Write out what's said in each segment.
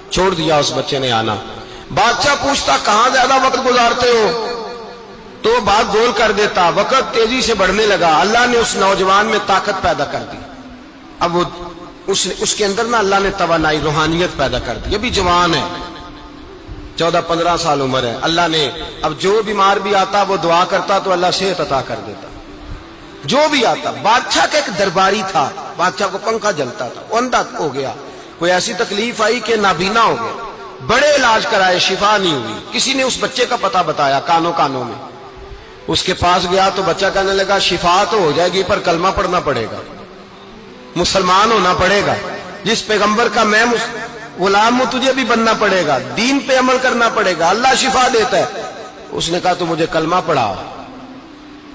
چھوڑ دیا اس بچے نے آنا. بادشاہ پوچھتا کہاں زیادہ وقت گزارتے ہو, تو بات گول کر دیتا. وقت تیزی سے بڑھنے لگا. اللہ نے اس نوجوان میں طاقت پیدا کر دی. اب وہ اس کے اندر نا اللہ نے توانائی, روحانیت پیدا کر دی. ابھی جوان ہے, 14-15 سال عمر ہے. اللہ نے اب جو بیمار بھی آتا وہ دعا کرتا تو اللہ صحت عطا کر دیتا. جو بھی آتا. بادشاہ کا ایک درباری تھا, بادشاہ کو پنکھا جلتا تھا, وہ اندھا ہو گیا. کوئی ایسی تکلیف آئی کہ نابینا ہو گیا. بڑے علاج کرائے, شفا نہیں ہوئی. کسی نے اس بچے کا پتہ بتایا کانوں میں. اس کے پاس گیا تو بچہ کہنے لگا شفا تو ہو جائے گی پر کلمہ پڑھنا پڑے گا, مسلمان ہونا پڑے گا. جس پیغمبر کا میں غلام ہوں تجھے بھی بننا پڑے گا, دین پہ عمل کرنا پڑے گا. اللہ شفا دیتا ہے. اس نے کہا تو مجھے کلمہ پڑھا,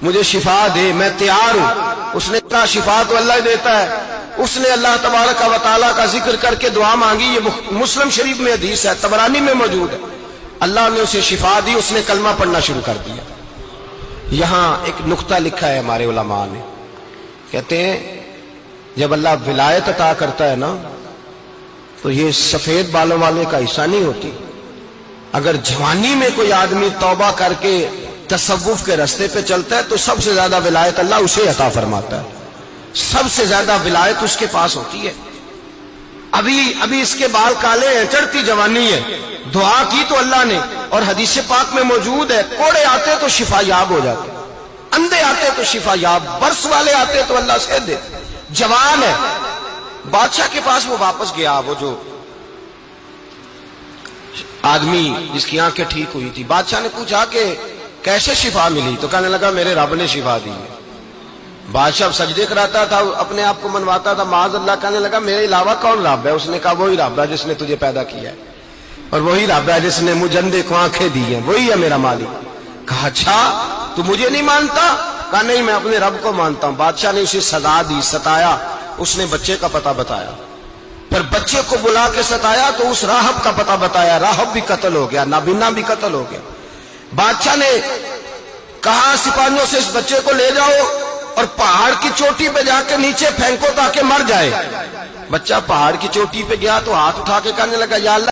مجھے شفا دے, میں تیار ہوں. اس نے کہا شفا تو اللہ دیتا ہے. اس نے اللہ تبارک و تعالیٰ کا ذکر کر کے دعا مانگی. یہ مسلم شریف میں حدیث ہے, طبرانی میں موجود ہے. اللہ نے اسے شفا دی, اس نے کلمہ پڑھنا شروع کر دیا. یہاں ایک نقطہ لکھا ہے ہمارے علماء نے, کہتے ہیں جب اللہ ولایت عطا کرتا ہے نا تو یہ سفید بالوں والے کا حصہ نہیں ہوتی. اگر جوانی میں کوئی آدمی توبہ کر کے تصوف کے راستے پہ چلتا ہے تو سب سے زیادہ ولایت اللہ اسے عطا فرماتا ہے. سب سے زیادہ ولایت اس کے پاس ہوتی ہے. ابھی اس کے بال کالے ہیں, چڑھتی جوانی ہے, دعا کی تو اللہ نے, اور حدیث پاک میں موجود ہے کوڑے آتے تو شفا یاب ہو جاتے, اندھے آتے تو شفا یاب, برس والے آتے تو اللہ سے دے. جوان ہے. بادشاہ کے پاس وہ واپس گیا, وہ جو آدمی جس کی آنکھیں ٹھیک ہوئی تھی. بادشاہ نے پوچھا کہ کیسے شفا ملی, تو کہنے لگا میرے رب نے شفا دی ہے. بادشاہ سجدے کراتا تھا, اپنے آپ کو منواتا تھا معاذ اللہ. کہنے لگا میرے علاوہ کون رب ہے؟ اس نے کہا وہی رب ہے جس نے تجھے پیدا کیا ہے, اور وہی رب ہے جس نے مجھے اندھے کو آنکھیں دی ہیں, وہی ہے میرا مالک. کہا اچھا تو مجھے نہیں مانتا؟ کہا نہیں میں اپنے رب کو مانتا ہوں. بادشاہ نے اسے سزا دی, ستایا. اس نے بچے کا پتہ بتایا, پھر بچے کو بلا کے ستایا تو اس راہب کا پتہ بتایا. راہب بھی قتل ہو گیا, نابینا بھی قتل ہو گیا. بادشاہ نے کہا سپاہیوں سے اس بچے کو لے جاؤ اور پہاڑ کی چوٹی پہ جا کے نیچے پھینکو تاکہ مر جائے. بچہ پہاڑ کی چوٹی پہ گیا تو ہاتھ اٹھا کے کہنے لگا یا اللہ